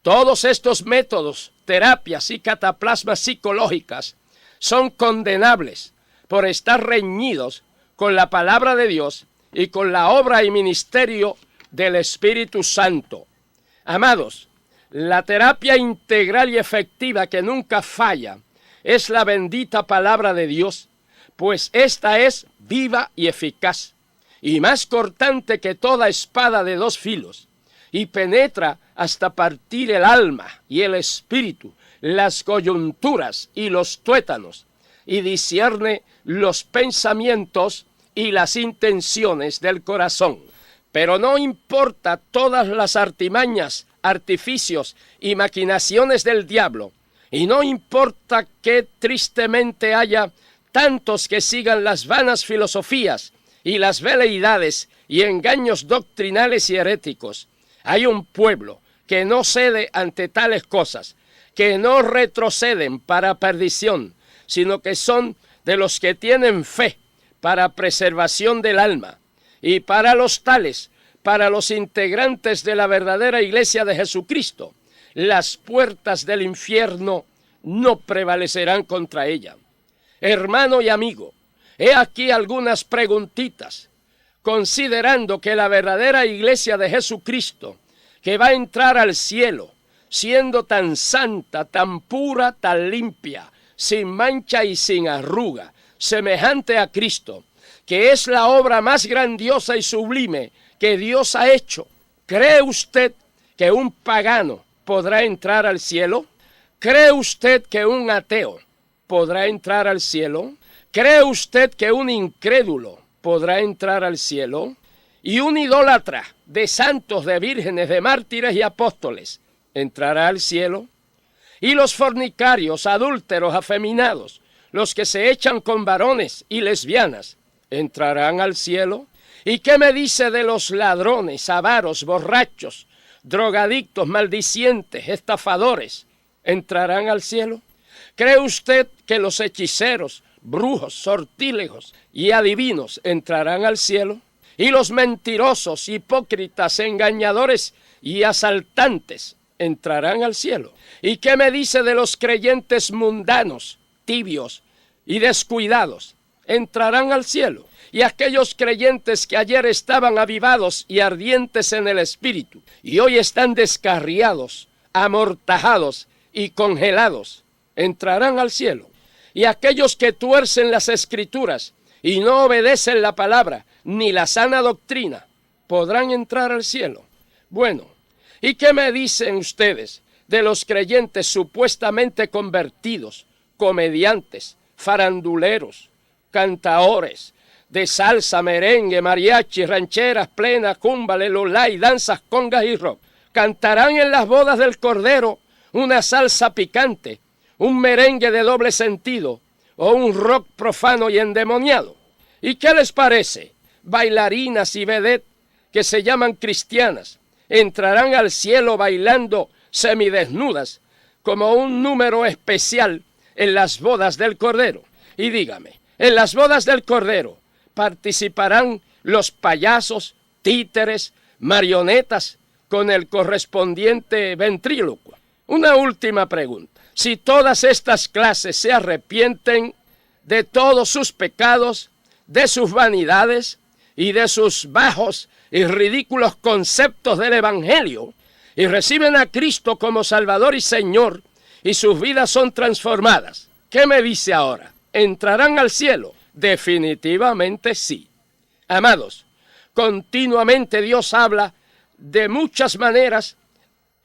Todos estos métodos, terapias y cataplasmas psicológicas son condenables por estar reñidos con la palabra de Dios y con la obra y ministerio del Espíritu Santo. Amados, la terapia integral y efectiva que nunca falla es la bendita palabra de Dios, pues esta es viva y eficaz, y más cortante que toda espada de dos filos, y penetra hasta partir el alma y el espíritu, las coyunturas y los tuétanos, y discierne los pensamientos y las intenciones del corazón. Pero no importa todas las artimañas, artificios y maquinaciones del diablo, y no importa que tristemente haya tantos que sigan las vanas filosofías y las veleidades y engaños doctrinales y heréticos. Hay un pueblo que no cede ante tales cosas, que no retroceden para perdición, sino que son de los que tienen fe para preservación del alma. Y para los tales, para los integrantes de la verdadera iglesia de Jesucristo, las puertas del infierno no prevalecerán contra ella. Hermano y amigo, he aquí algunas preguntitas, considerando que la verdadera iglesia de Jesucristo, que va a entrar al cielo, siendo tan santa, tan pura, tan limpia, sin mancha y sin arruga, semejante a Cristo, que es la obra más grandiosa y sublime que Dios ha hecho. ¿Cree usted que un pagano podrá entrar al cielo? ¿Cree usted que un ateo podrá entrar al cielo? ¿Cree usted que un incrédulo podrá entrar al cielo? ¿Y un idólatra de santos, de vírgenes, de mártires y apóstoles entrará al cielo? ¿Y los fornicarios, adúlteros, afeminados, los que se echan con varones y lesbianas, entrarán al cielo? ¿Y qué me dice de los ladrones, avaros, borrachos, drogadictos, maldicientes, estafadores? ¿Entrarán al cielo? ¿Cree usted que los hechiceros, brujos, sortílegos y adivinos entrarán al cielo? ¿Y los mentirosos, hipócritas, engañadores y asaltantes entrarán al cielo? ¿Y qué me dice de los creyentes mundanos, tibios y descuidados? ¿Entrarán al cielo? Y aquellos creyentes que ayer estaban avivados y ardientes en el espíritu, y hoy están descarriados, amortajados y congelados, ¿entrarán al cielo? Y aquellos que tuercen las escrituras y no obedecen la palabra ni la sana doctrina, ¿podrán entrar al cielo? Bueno, ¿y qué me dicen ustedes de los creyentes supuestamente convertidos, comediantes, faranduleros, cantaores de salsa, merengue, mariachi, rancheras, plena, cúmbale, lolay, danzas, congas y rock? ¿Cantarán en las bodas del Cordero una salsa picante, un merengue de doble sentido o un rock profano y endemoniado? ¿Y qué les parece? Bailarinas y vedettes que se llaman cristianas entrarán al cielo bailando semidesnudas como un número especial en las bodas del Cordero. Y dígame, en las bodas del Cordero participarán los payasos, títeres, marionetas con el correspondiente ventrílocuo. Una última pregunta. Si todas estas clases se arrepienten de todos sus pecados, de sus vanidades y de sus bajos y ridículos conceptos del Evangelio, y reciben a Cristo como Salvador y Señor, y sus vidas son transformadas, ¿qué me dice ahora? ¿Entrarán al cielo? Definitivamente sí. Amados, continuamente Dios habla de muchas maneras,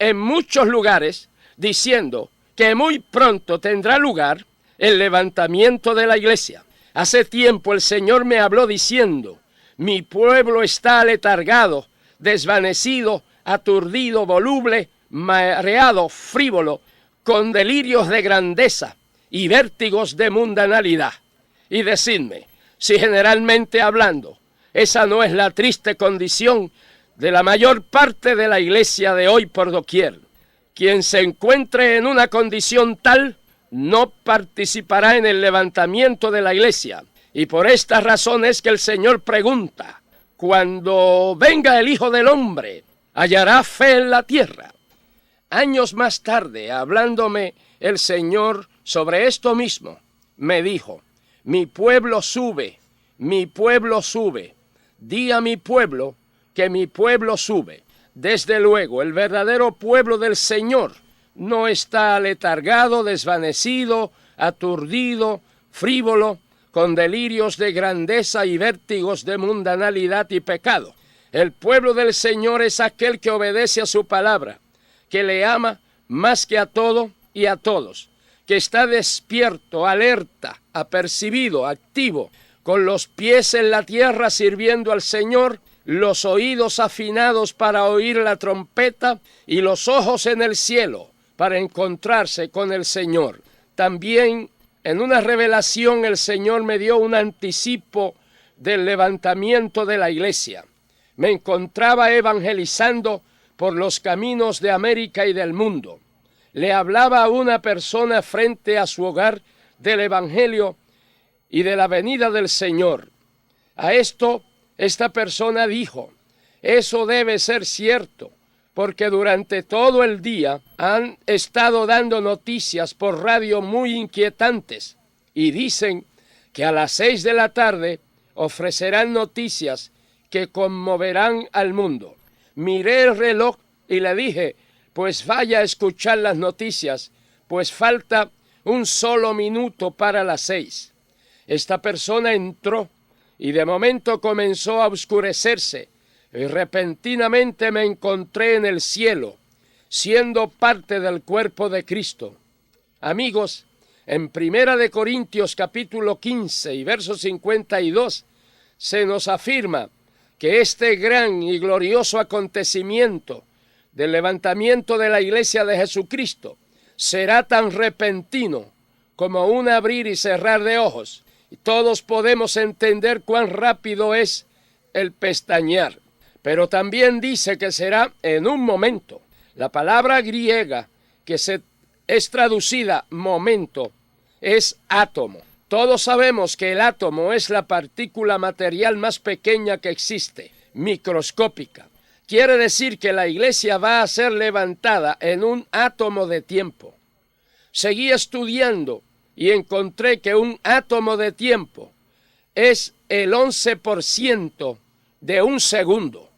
en muchos lugares, diciendo que muy pronto tendrá lugar el levantamiento de la iglesia. Hace tiempo el Señor me habló diciendo: mi pueblo está aletargado, desvanecido, aturdido, voluble, mareado, frívolo, con delirios de grandeza y vértigos de mundanalidad. Y decidme, si generalmente hablando, esa no es la triste condición de la mayor parte de la iglesia de hoy por doquier. Quien se encuentre en una condición tal, no participará en el levantamiento de la iglesia. Y por esta razón es que el Señor pregunta: cuando venga el Hijo del Hombre, ¿hallará fe en la tierra? Años más tarde, hablándome el Señor sobre esto mismo, me dijo: mi pueblo sube, mi pueblo sube. Di a mi pueblo que mi pueblo sube. Desde luego, el verdadero pueblo del Señor no está aletargado, desvanecido, aturdido, frívolo, con delirios de grandeza y vértigos de mundanalidad y pecado. El pueblo del Señor es aquel que obedece a su palabra, que le ama más que a todo y a todos, que está despierto, alerta, apercibido, activo, con los pies en la tierra sirviendo al Señor, los oídos afinados para oír la trompeta y los ojos en el cielo para encontrarse con el Señor. También en una revelación el Señor me dio un anticipo del levantamiento de la iglesia. Me encontraba evangelizando por los caminos de América y del mundo. Le hablaba a una persona frente a su hogar del Evangelio y de la venida del Señor. A esto, esta persona dijo: eso debe ser cierto, porque durante todo el día han estado dando noticias por radio muy inquietantes y dicen que a las 6 de la tarde ofrecerán noticias que conmoverán al mundo. Miré el reloj y le dije: pues vaya a escuchar las noticias, pues falta un solo minuto para las 6. Esta persona entró y de momento comenzó a oscurecerse y repentinamente me encontré en el cielo, siendo parte del cuerpo de Cristo. Amigos, en 1 Corintios capítulo 15 y verso 52 se nos afirma que este gran y glorioso acontecimiento del levantamiento de la iglesia de Jesucristo será tan repentino como un abrir y cerrar de ojos. Y todos podemos entender cuán rápido es el pestañear, pero también dice que será en un momento. La palabra griega que es traducida momento es átomo. Todos sabemos que el átomo es la partícula material más pequeña que existe, microscópica. Quiere decir que la iglesia va a ser levantada en un átomo de tiempo. Seguí estudiando y encontré que un átomo de tiempo es el 11% de un segundo.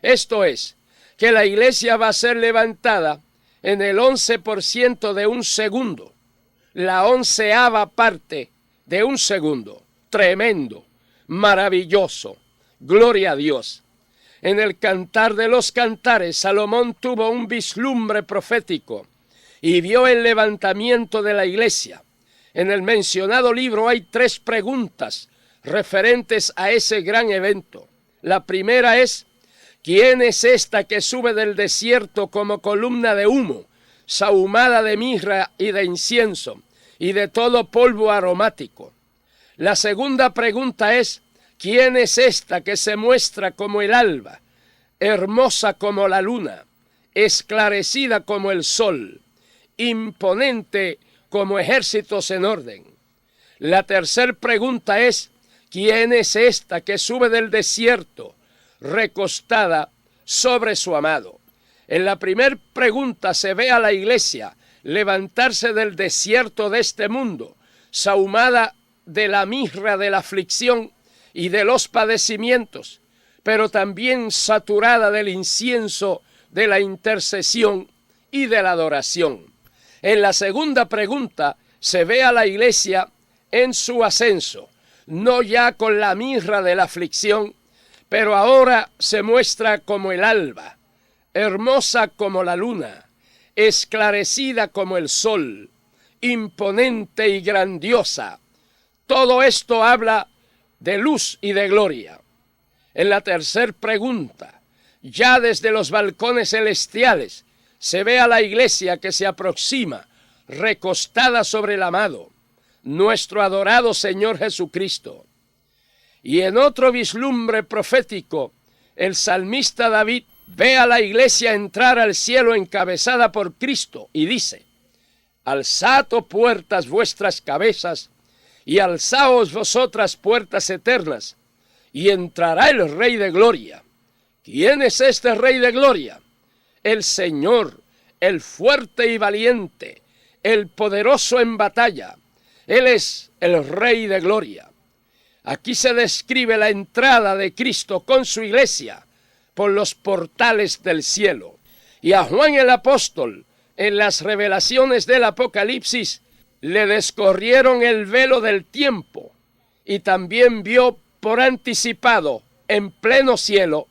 Esto es, que la iglesia va a ser levantada en el 11% de un segundo, la 11ª parte de un segundo. Tremendo, maravilloso, gloria a Dios. En el Cantar de los Cantares, Salomón tuvo un vislumbre profético y vio el levantamiento de la iglesia. En el mencionado libro hay 3 preguntas referentes a ese gran evento. La primera es: ¿quién es esta que sube del desierto como columna de humo, sahumada de mirra y de incienso, y de todo polvo aromático? La segunda pregunta es: ¿quién es esta que se muestra como el alba, hermosa como la luna, esclarecida como el sol, imponente como ejércitos en orden? La tercera pregunta es: ¿quién es esta que sube del desierto, recostada sobre su amado? En la primera pregunta se ve a la iglesia levantarse del desierto de este mundo, sahumada de la mirra de la aflicción y de los padecimientos, pero también saturada del incienso de la intercesión y de la adoración. En la segunda pregunta se ve a la iglesia en su ascenso, no ya con la mirra de la aflicción, pero ahora se muestra como el alba, hermosa como la luna, esclarecida como el sol, imponente y grandiosa. Todo esto habla de luz y de gloria. En la tercera pregunta, ya desde los balcones celestiales, se ve a la iglesia que se aproxima, recostada sobre el amado, nuestro adorado Señor Jesucristo. Y en otro vislumbre profético, el salmista David ve a la iglesia entrar al cielo encabezada por Cristo y dice: alzad, oh puertas, vuestras cabezas, y alzaos vosotras puertas eternas, y entrará el Rey de Gloria. ¿Quién es este Rey de Gloria? El Señor, el fuerte y valiente, el poderoso en batalla. Él es el Rey de Gloria. Aquí se describe la entrada de Cristo con su iglesia por los portales del cielo. Y a Juan el apóstol, en las revelaciones del Apocalipsis, le descorrieron el velo del tiempo y también vio por anticipado en pleno cielo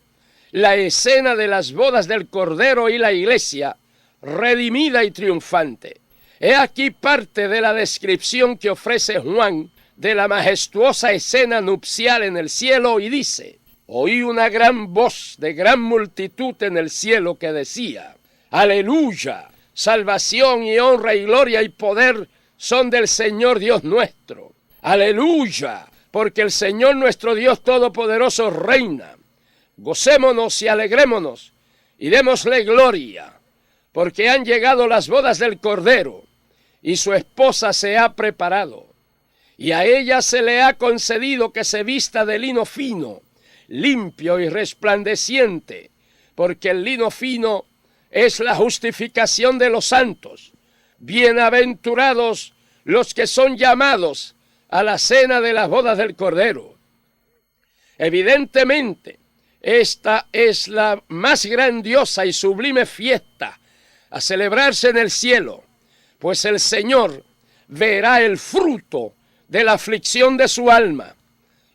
la escena de las bodas del Cordero y la iglesia, redimida y triunfante. He aquí parte de la descripción que ofrece Juan de la majestuosa escena nupcial en el cielo y dice: oí una gran voz de gran multitud en el cielo que decía: aleluya, salvación y honra y gloria y poder son del Señor Dios nuestro. Aleluya, porque el Señor nuestro Dios Todopoderoso reina. Gocémonos y alegrémonos y démosle gloria, porque han llegado las bodas del Cordero y su esposa se ha preparado. Y a ella se le ha concedido que se vista de lino fino, limpio y resplandeciente, porque el lino fino es la justificación de los santos. Bienaventurados los que son llamados a la cena de las bodas del Cordero. Evidentemente, esta es la más grandiosa y sublime fiesta a celebrarse en el cielo, pues el Señor verá el fruto de la aflicción de su alma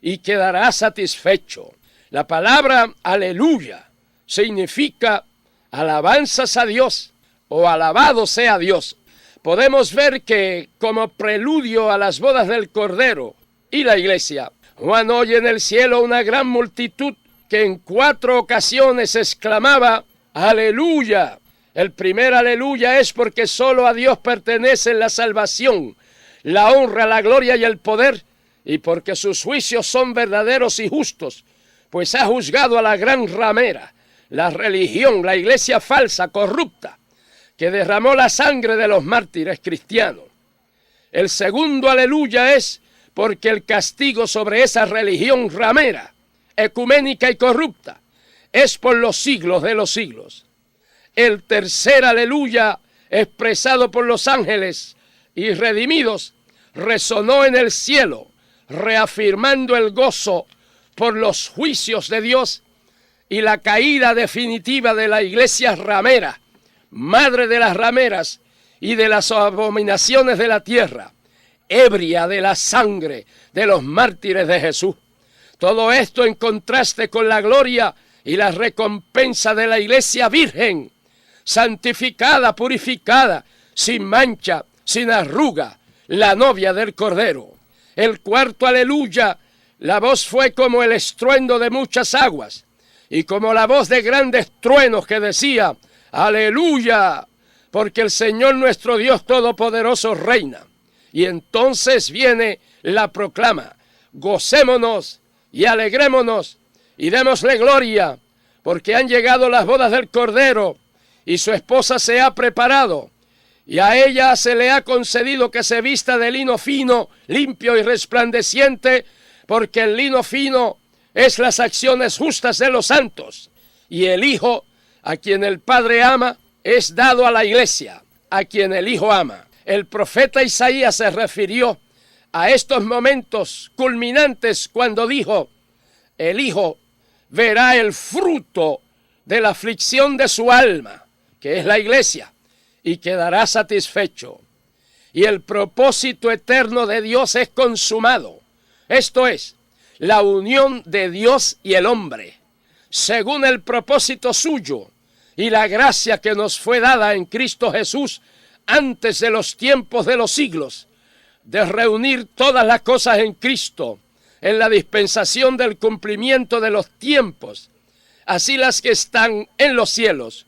y quedará satisfecho. La palabra aleluya significa alabanzas a Dios o alabado sea Dios. Podemos ver que como preludio a las bodas del Cordero y la iglesia, Juan oye en el cielo una gran multitud que en 4 ocasiones exclamaba aleluya. El primer aleluya es porque solo a Dios pertenece la salvación, la honra, la gloria y el poder, y porque sus juicios son verdaderos y justos, pues ha juzgado a la gran ramera, la religión, la iglesia falsa, corrupta, que derramó la sangre de los mártires cristianos. El segundo aleluya es porque el castigo sobre esa religión ramera, ecuménica y corrupta, es por los siglos de los siglos. El tercer aleluya, expresado por los ángeles y redimidos, resonó en el cielo, reafirmando el gozo por los juicios de Dios y la caída definitiva de la iglesia ramera, madre de las rameras y de las abominaciones de la tierra, ebria de la sangre de los mártires de Jesús. Todo esto en contraste con la gloria y la recompensa de la iglesia virgen, santificada, purificada, sin mancha, sin arruga, la novia del Cordero. El cuarto aleluya, la voz fue como el estruendo de muchas aguas y como la voz de grandes truenos que decía aleluya, porque el Señor nuestro Dios Todopoderoso reina. Y entonces viene la proclama: gocémonos y alegrémonos y démosle gloria, porque han llegado las bodas del Cordero y su esposa se ha preparado, y a ella se le ha concedido que se vista de lino fino, limpio y resplandeciente, porque el lino fino es las acciones justas de los santos, y el Hijo, a quien el Padre ama, es dado a la iglesia, a quien el Hijo ama. El profeta Isaías se refirió a estos momentos culminantes cuando dijo: el Hijo verá el fruto de la aflicción de su alma, que es la iglesia, y quedará satisfecho. Y el propósito eterno de Dios es consumado. Esto es, la unión de Dios y el hombre, según el propósito suyo y la gracia que nos fue dada en Cristo Jesús antes de los tiempos de los siglos, de reunir todas las cosas en Cristo, en la dispensación del cumplimiento de los tiempos, así las que están en los cielos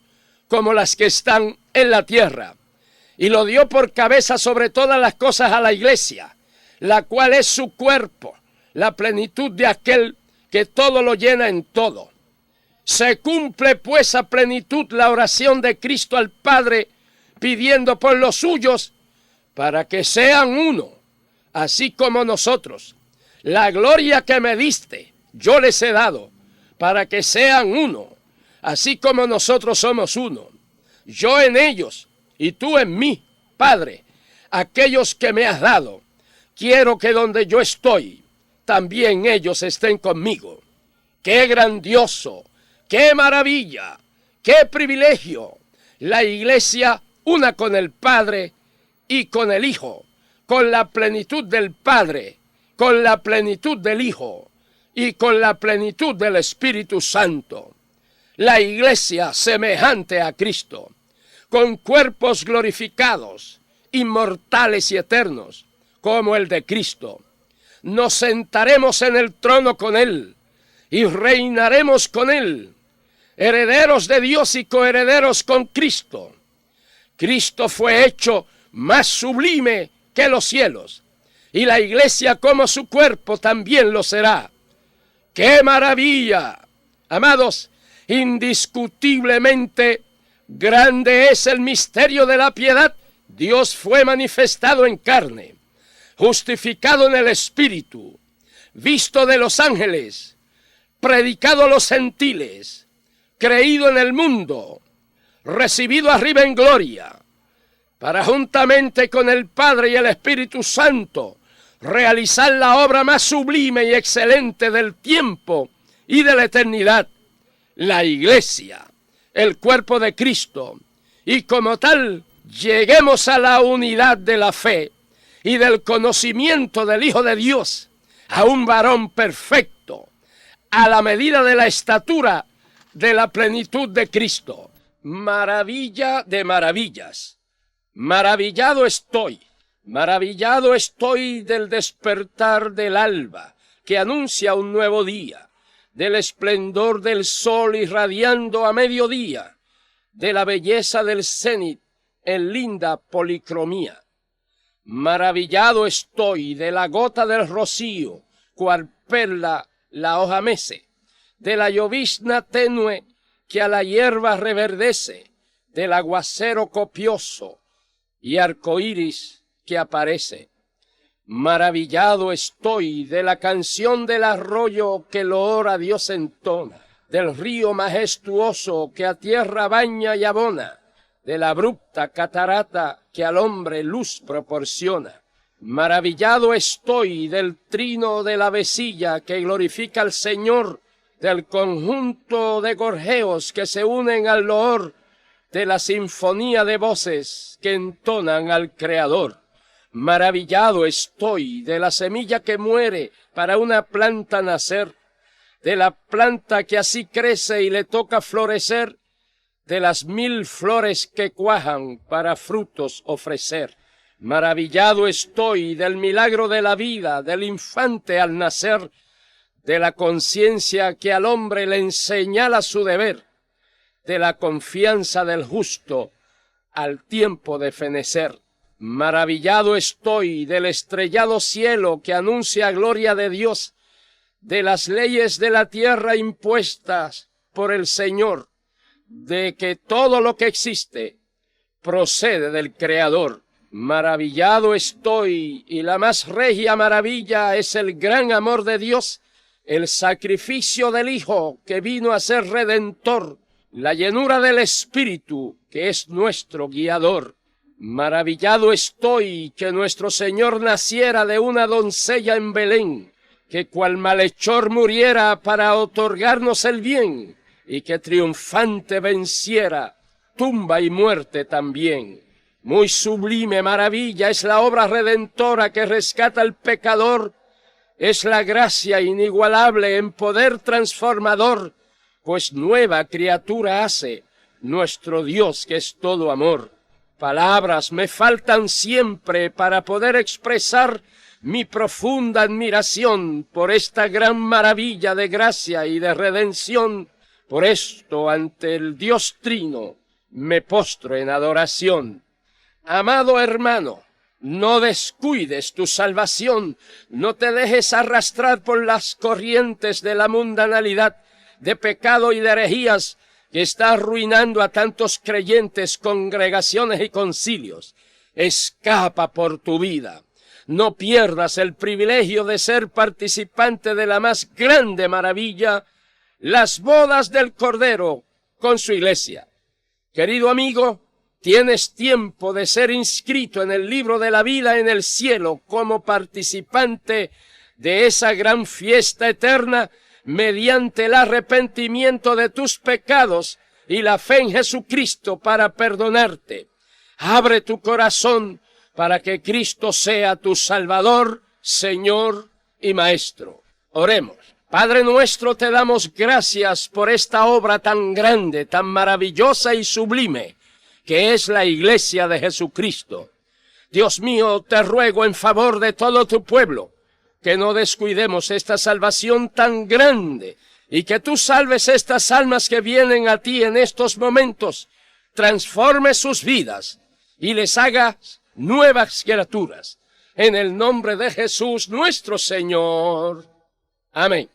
como las que están en la tierra. Y lo dio por cabeza sobre todas las cosas a la iglesia, la cual es su cuerpo, la plenitud de aquel que todo lo llena en todo. Se cumple pues a plenitud la oración de Cristo al Padre, pidiendo por los suyos, para que sean uno, así como nosotros. La gloria que me diste, yo les he dado, para que sean uno, así como nosotros somos uno. Yo en ellos, y tú en mí, Padre, aquellos que me has dado. Quiero que donde yo estoy, también ellos estén conmigo. ¡Qué grandioso! ¡Qué maravilla! ¡Qué privilegio! La iglesia una con el Padre y con el Hijo, con la plenitud del Padre, con la plenitud del Hijo y con la plenitud del Espíritu Santo. la iglesia semejante a Cristo, con cuerpos glorificados, inmortales y eternos, como el de Cristo. Nos sentaremos en el trono con Él y reinaremos con Él, herederos de Dios y coherederos con Cristo. Cristo fue hecho más sublime que los cielos, y la iglesia como su cuerpo también lo será. ¡Qué maravilla! Amados, indiscutiblemente grande es el misterio de la piedad. Dios fue manifestado en carne, justificado en el Espíritu, visto de los ángeles, predicado a los gentiles, creído en el mundo, recibido arriba en gloria, para juntamente con el Padre y el Espíritu Santo realizar la obra más sublime y excelente del tiempo y de la eternidad, la iglesia, el cuerpo de Cristo, y como tal lleguemos a la unidad de la fe y del conocimiento del Hijo de Dios, a un varón perfecto, a la medida de la estatura de la plenitud de Cristo. Maravilla de maravillas. Maravillado estoy del despertar del alba, que anuncia un nuevo día, del esplendor del sol irradiando a mediodía, de la belleza del cénit en linda policromía. Maravillado estoy de la gota del rocío, cual perla la hoja mece, de la llovizna tenue que a la hierba reverdece, del aguacero copioso y arcoíris que aparece. Maravillado estoy de la canción del arroyo que loor a Dios entona, del río majestuoso que a tierra baña y abona, de la abrupta catarata que al hombre luz proporciona. Maravillado estoy del trino de la vecilla que glorifica al Señor, del conjunto de gorjeos que se unen al loor, de la sinfonía de voces que entonan al Creador. Maravillado estoy de la semilla que muere para una planta nacer, de la planta que así crece y le toca florecer, de las 1000 flores que cuajan para frutos ofrecer. Maravillado estoy del milagro de la vida, del infante al nacer, de la conciencia que al hombre le enseñala su deber, de la confianza del justo al tiempo de fenecer. Maravillado estoy del estrellado cielo que anuncia gloria de Dios, de las leyes de la tierra impuestas por el Señor, de que todo lo que existe procede del Creador. Maravillado estoy, y la más regia maravilla es el gran amor de Dios, el sacrificio del Hijo que vino a ser redentor, la llenura del Espíritu que es nuestro guiador. Maravillado estoy que nuestro Señor naciera de una doncella en Belén, que cual malhechor muriera para otorgarnos el bien, y que triunfante venciera tumba y muerte también. Muy sublime maravilla es la obra redentora que rescata al pecador, es la gracia inigualable en poder transformador, pues nueva criatura hace nuestro Dios que es todo amor. Palabras me faltan siempre para poder expresar mi profunda admiración por esta gran maravilla de gracia y de redención. Por esto, ante el Dios Trino, me postro en adoración. Amado hermano, no descuides tu salvación, no te dejes arrastrar por las corrientes de la mundanalidad, de pecado y de herejías que está arruinando a tantos creyentes, congregaciones y concilios. Escapa por tu vida. No pierdas el privilegio de ser participante de la más grande maravilla, las bodas del Cordero con su iglesia. Querido amigo, tienes tiempo de ser inscrito en el libro de la vida en el cielo como participante de esa gran fiesta eterna mediante el arrepentimiento de tus pecados y la fe en Jesucristo para perdonarte. Abre tu corazón para que Cristo sea tu Salvador, Señor y Maestro. Oremos. Padre nuestro, te damos gracias por esta obra tan grande, tan maravillosa y sublime, que es la Iglesia de Jesucristo. Dios mío, te ruego en favor de todo tu pueblo, que no descuidemos esta salvación tan grande, y que tú salves estas almas que vienen a ti en estos momentos, transforme sus vidas, y les hagas nuevas criaturas. En el nombre de Jesús nuestro Señor. Amén.